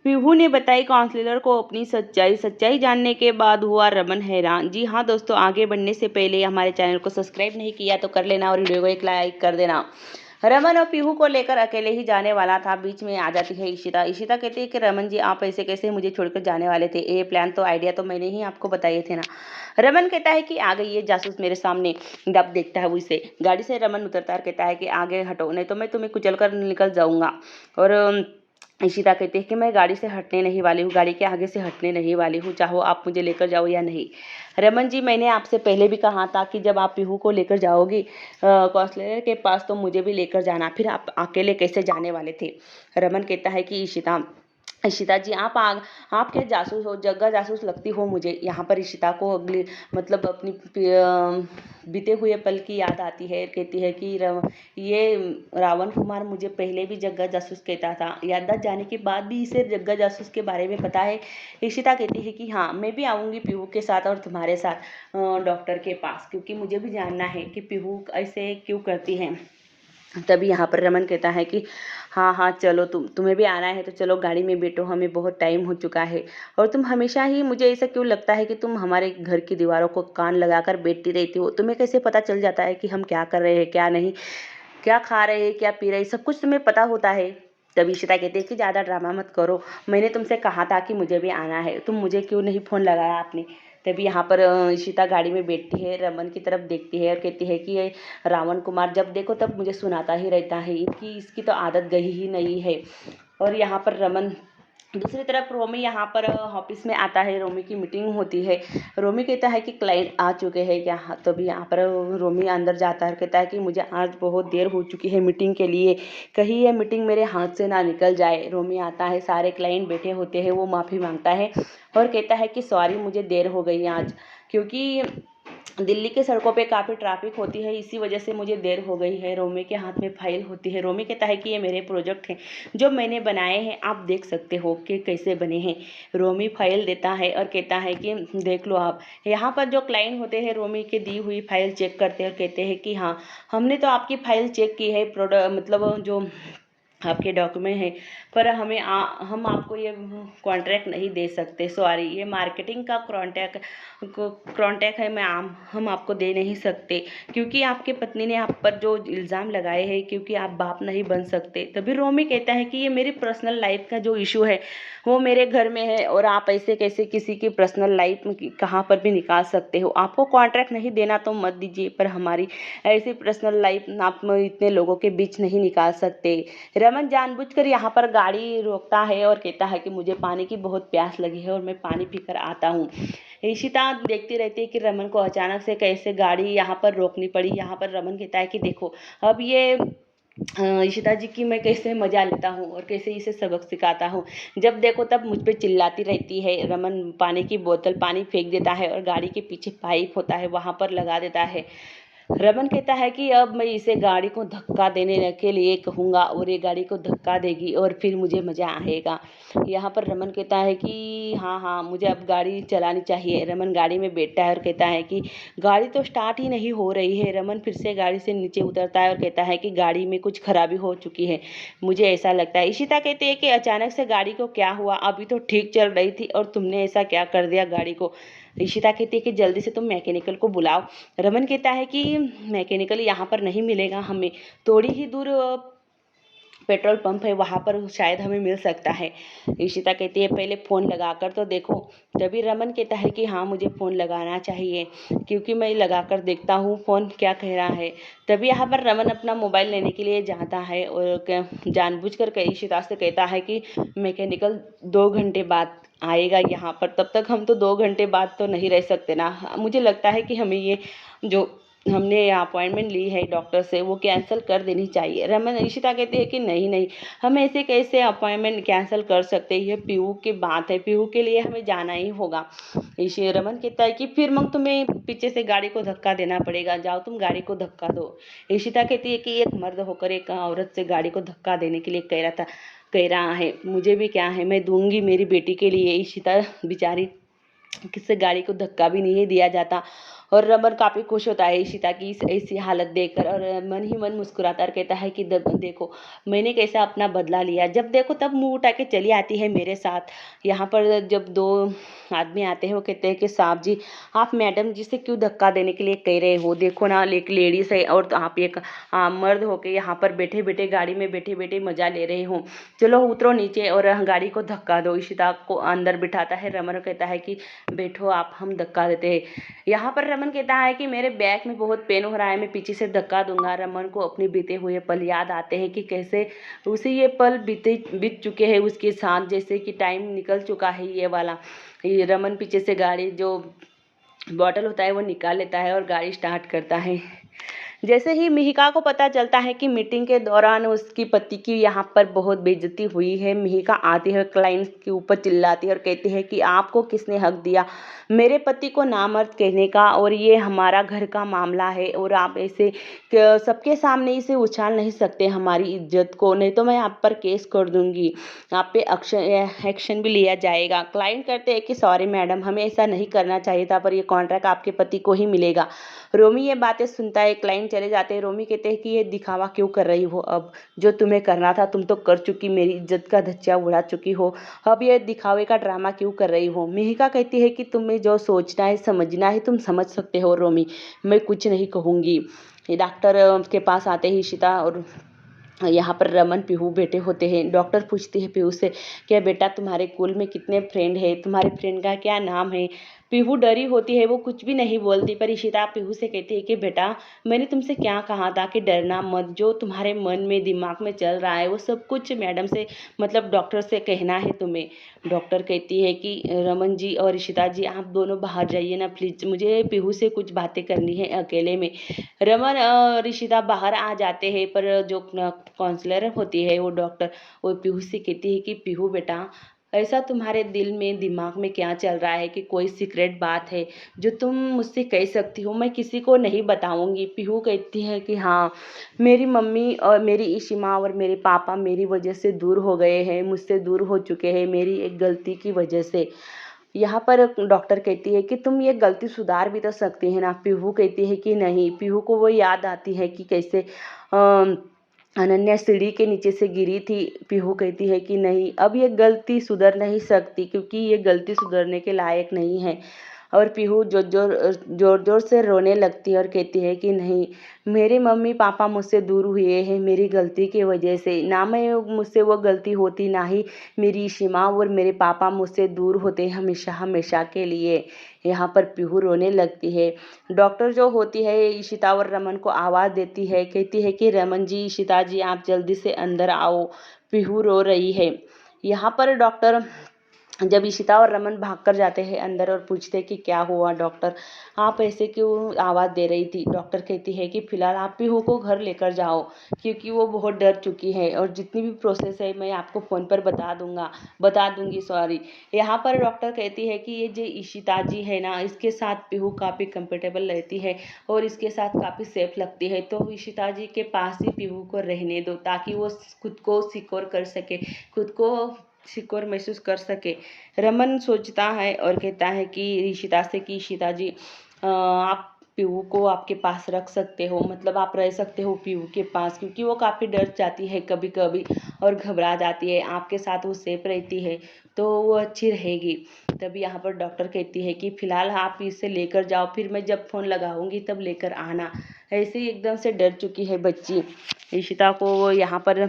पीहू ने बताई काउंसलर को अपनी सच्चाई जानने के बाद हुआ रमन हैरान। जी हाँ दोस्तों, आगे बढ़ने से पहले हमारे चैनल को सब्सक्राइब नहीं किया तो कर लेना और वीडियो को एक लाइक कर देना। रमन और पीहू को लेकर अकेले ही जाने वाला था, बीच में आ जाती है इशिता। इशिता कहती है कि रमन जी आप ऐसे कैसे मुझे छोड़कर जाने वाले थे, ये प्लान तो आइडिया तो मैंने ही आपको बताए थे ना। रमन कहता है कि आ गई ये जासूस मेरे सामने। डब देखता है वो इसे। गाड़ी से रमन उतरता है, कहता है कि आगे हटो नहीं तो मैं तुम्हें कुचल कर निकल जाऊंगा। और इशिता कहती है कि मैं गाड़ी से हटने नहीं वाली हूँ, गाड़ी के आगे से हटने नहीं वाली हूँ, चाहो आप मुझे लेकर जाओ या नहीं। रमन जी मैंने आपसे पहले भी कहा था कि जब आप पीहू को लेकर जाओगी काउंसलर के पास तो मुझे भी लेकर जाना, फिर आप अकेले कैसे जाने वाले थे। रमन कहता है कि इशिता जी आप क्या जासूस हो, जग्गा जासूस लगती हो मुझे। यहाँ पर इशिता को अगली मतलब अपनी बीते हुए पल की याद आती है। कहती है कि ये रावण कुमार मुझे पहले भी जग्गा जासूस कहता था, याददाश्त जाने के बाद भी इसे जग्गा जासूस के बारे में पता है। इशिता कहती है कि हाँ मैं भी आऊँगी पीहू के साथ और तुम्हारे साथ डॉक्टर के पास, क्योंकि मुझे भी जानना है कि पीहू ऐसे क्यों करती है। तभी यहाँ पर रमन कहता है कि हाँ हाँ चलो, तुम्हें भी आना है तो चलो गाड़ी में बैठो, हमें बहुत टाइम हो चुका है। और तुम हमेशा ही, मुझे ऐसा क्यों लगता है कि तुम हमारे घर की दीवारों को कान लगाकर बैठती रहती हो। तुम्हें कैसे पता चल जाता है कि हम क्या कर रहे हैं क्या नहीं, क्या खा रहे हैं क्या पी रहे हैं, सब कुछ तुम्हें पता होता है। तभी इशिता कहती है कि ज़्यादा ड्रामा मत करो, मैंने तुमसे कहा था कि मुझे भी आना है, तुम मुझे क्यों नहीं फ़ोन लगाया आपने। तभी यहाँ पर इशिता गाड़ी में बैठती है, रमन की तरफ देखती है और कहती है कि ये रावण कुमार जब देखो तब मुझे सुनाता ही रहता है, इसकी तो आदत गई ही नहीं है। और यहाँ पर रमन दूसरी तरफ रोमी यहाँ पर ऑफिस में आता है, रोमी की मीटिंग होती है। रोमी कहता है कि क्लाइंट आ चुके हैं क्या। तभी यहाँ पर रोमी अंदर जाता है, कहता है कि मुझे आज बहुत देर हो चुकी है मीटिंग के लिए, कहीं ये मीटिंग मेरे हाथ से ना निकल जाए। रोमी आता है, सारे क्लाइंट बैठे होते हैं, वो माफ़ी मांगता है और कहता है कि सॉरी मुझे देर हो गई आज, क्योंकि दिल्ली के सड़कों पे काफ़ी ट्रैफिक होती है, इसी वजह से मुझे देर हो गई है। रोमी के हाथ में फाइल होती है। रोमी कहता है कि ये मेरे प्रोजेक्ट हैं जो मैंने बनाए हैं, आप देख सकते हो कि कैसे बने हैं। रोमी फाइल देता है और कहता है कि देख लो आप। यहाँ पर जो क्लाइंट होते हैं रोमी के दी हुई फाइल चेक करते हैं और कहते हैं कि हाँ हमने तो आपकी फाइल चेक की है, प्रोडक्ट मतलब जो आपके डॉक्यूमेंट हैं, पर हम आपको ये कॉन्ट्रैक्ट नहीं दे सकते, सॉरी ये मार्केटिंग का कॉन्ट्रैक्ट है, हम आपको दे नहीं सकते, क्योंकि आपके पत्नी ने आप पर जो इल्ज़ाम लगाए हैं, क्योंकि आप बाप नहीं बन सकते। तभी रोमी कहता है कि ये मेरी पर्सनल लाइफ का जो इशू है वो मेरे घर में है, और आप ऐसे कैसे किसी की पर्सनल लाइफ में कहाँ पर भी निकाल सकते हो। आपको कॉन्ट्रैक्ट नहीं देना तो मत दीजिए, पर हमारी ऐसी पर्सनल लाइफ आप इतने लोगों के बीच नहीं निकाल सकते। रमन जानबूझकर यहाँ पर गाड़ी रोकता है और कहता है कि मुझे पानी की बहुत प्यास लगी है और मैं पानी पीकर आता हूँ। इशिता देखती रहती है कि रमन को अचानक से कैसे गाड़ी यहाँ पर रोकनी पड़ी। यहाँ पर रमन कहता है कि देखो अब ये इशिता जी की मैं कैसे मजा लेता हूँ और कैसे इसे सबक सिखाता हूँ, जब देखो तब मुझ पे चिल्लाती रहती है। रमन पानी की बोतल पानी फेंक देता है और गाड़ी के पीछे पाइप होता है वहाँ पर लगा देता है। रमन कहता है कि अब मैं इसे गाड़ी को धक्का देने के लिए कहूँगा और ये गाड़ी को धक्का देगी और फिर मुझे मज़ा आएगा। यहाँ पर रमन कहता है कि हाँ हाँ मुझे अब गाड़ी चलानी चाहिए। रमन गाड़ी में बैठता है और कहता है कि गाड़ी तो स्टार्ट ही नहीं हो रही है। रमन फिर से गाड़ी से नीचे उतरता है और कहता है कि गाड़ी में कुछ खराबी हो चुकी है, मुझे ऐसा लगता है। इशिता कहती है कि अचानक से गाड़ी को क्या हुआ, अभी तो ठीक चल रही थी और तुमने ऐसा क्या कर दिया गाड़ी को। इशिता कहती है कि जल्दी से तुम मैकेनिकल को बुलाओ। रमन कहता है कि मैकेनिकल यहाँ पर नहीं मिलेगा, हमें थोड़ी ही दूर पेट्रोल पंप है वहाँ पर शायद हमें मिल सकता है। इशिता कहती है पहले फ़ोन लगा कर तो देखो। तभी रमन कहता है कि हाँ मुझे फ़ोन लगाना चाहिए, क्योंकि मैं लगा कर देखता हूँ फ़ोन क्या कह रहा है। तभी यहाँ पर रमन अपना मोबाइल लेने के लिए जाता है और जानबूझकर इशिता से कहता है कि मैकेनिकल 2 घंटे बाद आएगा यहाँ पर, तब तक हम तो 2 घंटे बाद तो नहीं रह सकते ना। मुझे लगता है कि हमें ये जो हमने अपॉइंटमेंट ली है डॉक्टर से वो कैंसिल कर देनी चाहिए। रमन इशिता कहती है कि नहीं नहीं, हम ऐसे कैसे अपॉइंटमेंट कैंसिल कर सकते हैं, ये पीहू की बात है, पीहू के लिए हमें जाना ही होगा। इसे रमन कहता है कि फिर मग तुम्हें पीछे से गाड़ी को धक्का देना पड़ेगा, जाओ तुम गाड़ी को धक्का दो। इशिता कहती है कि एक मर्द होकर एक औरत से गाड़ी को धक्का देने के लिए कह रहा है, मुझे भी क्या है, मैं दूंगी मेरी बेटी के लिए। इशिता बेचारी किससे गाड़ी को धक्का भी नहीं दिया जाता और रमन काफ़ी खुश होता है ईशिता की इस ऐसी हालत देखकर और मन ही मन मुस्कुराता और कहता है कि देखो मैंने कैसा अपना बदला लिया। जब देखो तब मुंह उठा के चली आती है मेरे साथ। यहाँ पर जब दो आदमी आते हैं वो कहते हैं कि साहब जी आप मैडम जी से क्यों धक्का देने के लिए कह रहे हो, देखो ना एक लेडीज है और आप एक मर्द होके यहाँ पर बैठे बैठे गाड़ी में बैठे बैठे मजा ले रहे हो, चलो उतरो नीचे और गाड़ी को धक्का दो। ईशिता को अंदर बिठाता है रमन, कहता है कि बैठो आप, हम धक्का देते हैं। यहाँ पर रमन कहता है कि मेरे बैक में बहुत पेन हो रहा है, मैं पीछे से धक्का दूंगा। रमन को अपने बीते हुए पल याद आते हैं कि कैसे उसे ये पल बीत चुके हैं उसके साथ, जैसे कि टाइम निकल चुका है ये वाला। ये रमन पीछे से गाड़ी जो बॉटल होता है वो निकाल लेता है और गाड़ी स्टार्ट करता है। जैसे ही मिहिका को पता चलता है कि मीटिंग के दौरान उसकी पति की यहाँ पर बहुत बेइज्जती हुई है, मिहिका आती है क्लाइंट के ऊपर चिल्लाती है और कहती है कि आपको किसने हक दिया मेरे पति को नामर्द कहने का, और ये हमारा घर का मामला है और आप ऐसे सबके सामने इसे उछाल नहीं सकते हमारी इज्जत को, नहीं तो मैं आप पर केस कर दूंगी, आप पे एक्शन भी लिया जाएगा। क्लाइंट कहते हैं कि सॉरी मैडम, हमें ऐसा नहीं करना चाहिए था, पर ये कॉन्ट्रैक्ट आपके पति को ही मिलेगा। रोमी ये बातें सुनता है, क्लाइंट चले जाते हैं। रोमी कहते हैं कि ये दिखावा क्यों कर रही हो, अब जो तुम्हें करना था तुम तो कर चुकी, मेरी इज्जत का धज्जियां उड़ा चुकी हो, अब ये दिखावे का ड्रामा क्यों कर रही हो। मिहिका कहती है कि तुम्हें जो सोचना है समझना है तुम समझ सकते हो रोमी, मैं कुछ नहीं कहूँगी। ये डॉक्टर के पास आते ही इशिता और यहाँ पर रमन पीहू बैठे होते हैं। डॉक्टर पूछती है पीहू से क्या बेटा तुम्हारे स्कूल में कितने फ्रेंड है, तुम्हारे फ्रेंड का क्या नाम है। पीहू डरी होती है, वो कुछ भी नहीं बोलती, पर इशिता पीहू से कहती है कि बेटा मैंने तुमसे क्या कहा था कि डरना मत, जो तुम्हारे मन में दिमाग में चल रहा है वो सब कुछ मैडम से मतलब डॉक्टर से कहना है तुम्हें। डॉक्टर कहती है कि रमन जी और इशिता जी आप दोनों बाहर जाइए ना प्लीज़, मुझे पीहू से कुछ बातें करनी है अकेले में। रमन और इशिता बाहर आ जाते हैं, पर जो काउंसलर होती है वो डॉक्टर वो पीहू से कहती है कि पीहू बेटा ऐसा तुम्हारे दिल में दिमाग में क्या चल रहा है कि कोई सीक्रेट बात है जो तुम मुझसे कह सकती हो, मैं किसी को नहीं बताऊंगी। पीहू कहती है कि हाँ मेरी मम्मी और मेरी ईशिमा और मेरे पापा मेरी वजह से दूर हो गए हैं, मुझसे दूर हो चुके हैं मेरी एक गलती की वजह से। यहाँ पर डॉक्टर कहती है कि तुम ये गलती सुधार भी तो सकती है ना। पीहू कहती है कि नहीं। पीहू को वो याद आती है कि कैसे अनन्या सीढ़ी के नीचे से गिरी थी। पीहू कहती है कि नहीं अब ये गलती सुधर नहीं सकती क्योंकि ये गलती सुधरने के लायक नहीं है। और पीहू जोर जोर से रोने लगती है और कहती है कि नहीं मेरे मम्मी पापा मुझसे दूर हुए हैं मेरी गलती की वजह से, ना मैं मुझसे वो गलती होती ना ही मेरी सीमा और मेरे पापा मुझसे दूर होते हमेशा हमेशा के लिए। यहाँ पर पीहू रोने लगती है। डॉक्टर जो होती है इशिता और रमन को आवाज़ देती है, कहती है कि रमन जी इशिता जी आप जल्दी से अंदर आओ, पीहू रो रही है। यहाँ पर डॉक्टर जब इशिता और रमन भागकर जाते हैं अंदर और पूछते हैं कि क्या हुआ डॉक्टर, आप ऐसे क्यों आवाज़ दे रही थी। डॉक्टर कहती है कि फिलहाल आप पीहू को घर लेकर जाओ क्योंकि वो बहुत डर चुकी है और जितनी भी प्रोसेस है मैं आपको फ़ोन पर बता दूंगी सॉरी। यहाँ पर डॉक्टर कहती है कि ये जो इशिता जी है ना इसके साथ पीहू काफ़ी कंफर्टेबल रहती है और इसके साथ काफ़ी सेफ लगती है, तो इशिता जी के पास ही पीहू को रहने दो ताकि वो खुद को सिक्योर कर सके, खुद को सिक्योर महसूस कर सके। रमन सोचता है और कहता है कि इशिता से कि इशिता जी आप पीहू को आपके पास रख सकते हो, मतलब आप रह सकते हो पीहू के पास क्योंकि वो काफ़ी डर जाती है कभी कभी और घबरा जाती है, आपके साथ वो सेफ रहती है तो वो अच्छी रहेगी। तभी यहाँ पर डॉक्टर कहती है कि फिलहाल आप इसे लेकर जाओ, फिर मैं जब फ़ोन लगाऊंगी तब लेकर आना। ऐसे ही एकदम से डर चुकी है बच्ची। इशिता को यहाँ पर